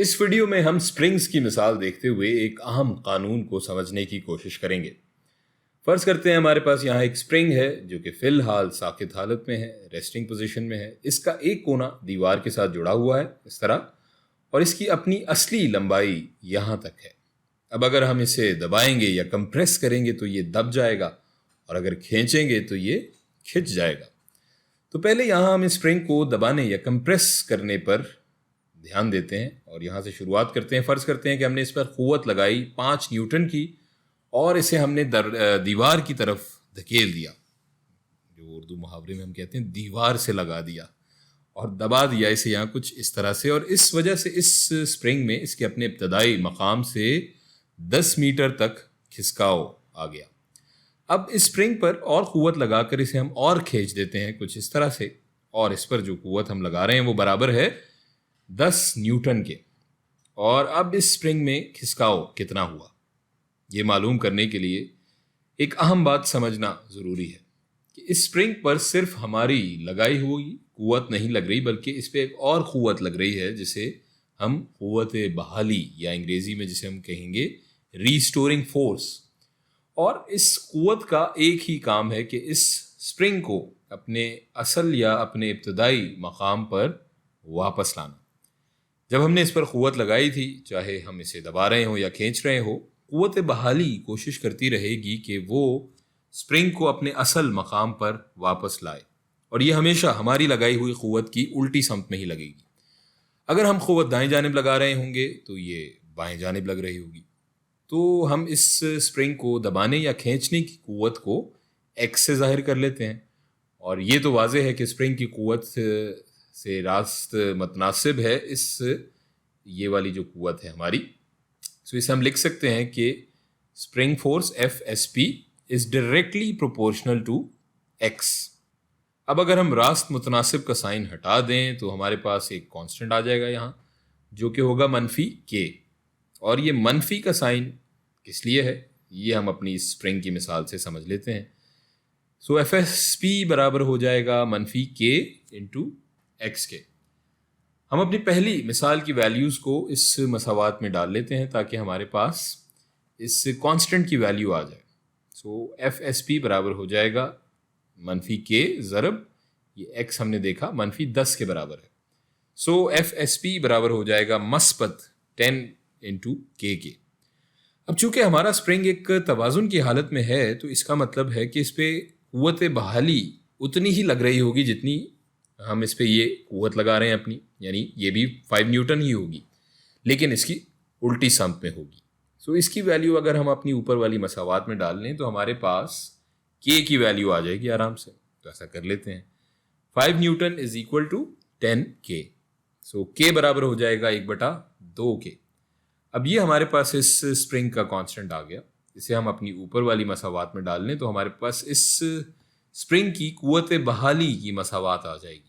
इस वीडियो में हम स्प्रिंग्स की मिसाल देखते हुए एक अहम कानून को समझने की कोशिश करेंगे। फर्ज करते हैं हमारे पास यहाँ एक स्प्रिंग है जो कि फिलहाल साकित हालत में है, रेस्टिंग पोजीशन में है। इसका एक कोना दीवार के साथ जुड़ा हुआ है इस तरह, और इसकी अपनी असली लंबाई यहाँ तक है। अब अगर हम इसे दबाएंगे या कंप्रेस करेंगे तो ये दब जाएगा, और अगर खींचेंगे तो ये खिंच जाएगा। तो पहले यहाँ हम स्प्रिंग को दबाने या कंप्रेस करने पर ध्यान देते हैं और यहाँ से शुरुआत करते हैं। फर्ज करते हैं कि हमने इस पर कुव्वत लगाई 5 न्यूटन की, और इसे हमने दीवार की तरफ धकेल दिया, जो उर्दू मुहावरे में हम कहते हैं दीवार से लगा दिया, और दबा दिया इसे यहाँ कुछ इस तरह से। और इस वजह से इस स्प्रिंग में इसके अपने इब्तदाई मकाम से 10 मीटर तक खिसकाव आ गया। अब इस स्प्रिंग पर और कुव्वत लगाकर इसे हम और खींच देते हैं कुछ इस तरह से, और इस पर जो कुव्वत हम लगा रहे हैं वो बराबर है 10 न्यूटन के। और अब इस स्प्रिंग में खिसकाव कितना हुआ, ये मालूम करने के लिए एक अहम बात समझना ज़रूरी है कि इस स्प्रिंग पर सिर्फ हमारी लगाई हुई कुव्वत नहीं लग रही, बल्कि इस पर एक और कुव्वत लग रही है जिसे हम कुव्वत बहाली या अंग्रेज़ी में जिसे हम कहेंगे रीस्टोरिंग फोर्स। और इस कुव्वत का एक ही काम है कि इस स्प्रिंग को अपने असल या अपने इब्तदाई मकाम पर वापस लाना। जब हमने इस पर कुव्वत लगाई थी, चाहे हम इसे दबा रहे हो या खींच रहे हो, कुव्वत बहाली कोशिश करती रहेगी कि वो स्प्रिंग को अपने असल मकाम पर वापस लाए, और ये हमेशा हमारी लगाई हुई कुव्वत की उल्टी समत में ही लगेगी। अगर हम कुव्वत दाएं जानिब लगा रहे होंगे तो ये बाएं जानिब लग रही होगी। तो हम इस स्प्रिंग को दबाने या खींचने की कुव्वत को एक्स से जाहिर कर लेते हैं, और ये तो वाज़ेह है कि स्प्रिंग की कुव्वत से रास्त मतनासिब है इस ये वाली जो कुव्वत है हमारी। सो इसे हम लिख सकते हैं कि spring force FSP is directly proportional to x. अब अगर हम रास्त मुतनासिब का साइन हटा दें तो हमारे पास एक कांस्टेंट आ जाएगा यहाँ, जो कि होगा -K। और ये मनफी का साइन किस लिए है, ये हम अपनी स्प्रिंग की मिसाल से समझ लेते हैं। सो FSP बराबर हो जाएगा -K इंटू एक्स के। हम अपनी पहली मिसाल की वैल्यूज़ को इस मसावात में डाल लेते हैं ताकि हमारे पास इस कांस्टेंट की वैल्यू आ जाए। सो FSP बराबर हो जाएगा -K ज़रब ये x हमने देखा -10 के बराबर है। सो FSP बराबर हो जाएगा -10 इंटू K के। अब चूंकि हमारा स्प्रिंग एक तवाज़ुन की हालत में है, तो इसका मतलब है कि इस पर कुव्वत बहाली उतनी ही लग रही होगी जितनी हम इस पे ये कुव्वत लगा रहे हैं अपनी, यानी ये भी 5 न्यूटन ही होगी, लेकिन इसकी उल्टी समत में होगी। सो इसकी वैल्यू अगर हम अपनी ऊपर वाली मसावात में डाल लें तो हमारे पास K की वैल्यू आ जाएगी आराम से। तो ऐसा कर लेते हैं, 5 newton is equal to 10K। So K बराबर हो जाएगा 1/2K। अब ये हमारे पास इस स्प्रिंग का कांस्टेंट आ गया। इसे हम अपनी ऊपर वाली मसावात में डाल लें तो हमारे पास इस स्प्रिंग की कुव्वत बहाली की मसावात आ जाएगी।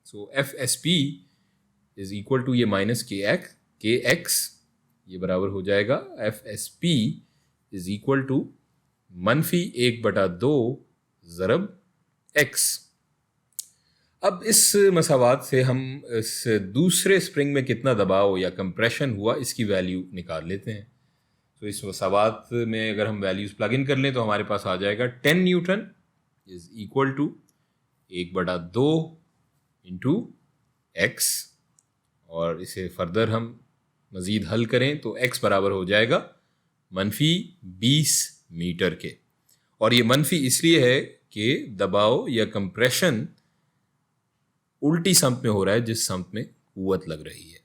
So FSP is equal to ये -KX, ये बराबर हो जाएगा FSP इज इक्वल टू -1/2 ज़रब X। अब इस मसावात से हम इस दूसरे स्प्रिंग में कितना दबाव या कंप्रेशन हुआ इसकी वैल्यू निकाल लेते हैं। तो इस मसावात में अगर हम वैल्यूज़ प्लग इन कर लें तो हमारे पास आ जाएगा 10 newton is equal to 1/2 into x, और इसे फर्दर हम मज़ीद हल करें तो x बराबर हो जाएगा -20 मीटर के। और ये मनफी इसलिए है कि दबाव या कंप्रेशन उल्टी समत में हो रहा है जिस समत में कुव्वत लग रही है।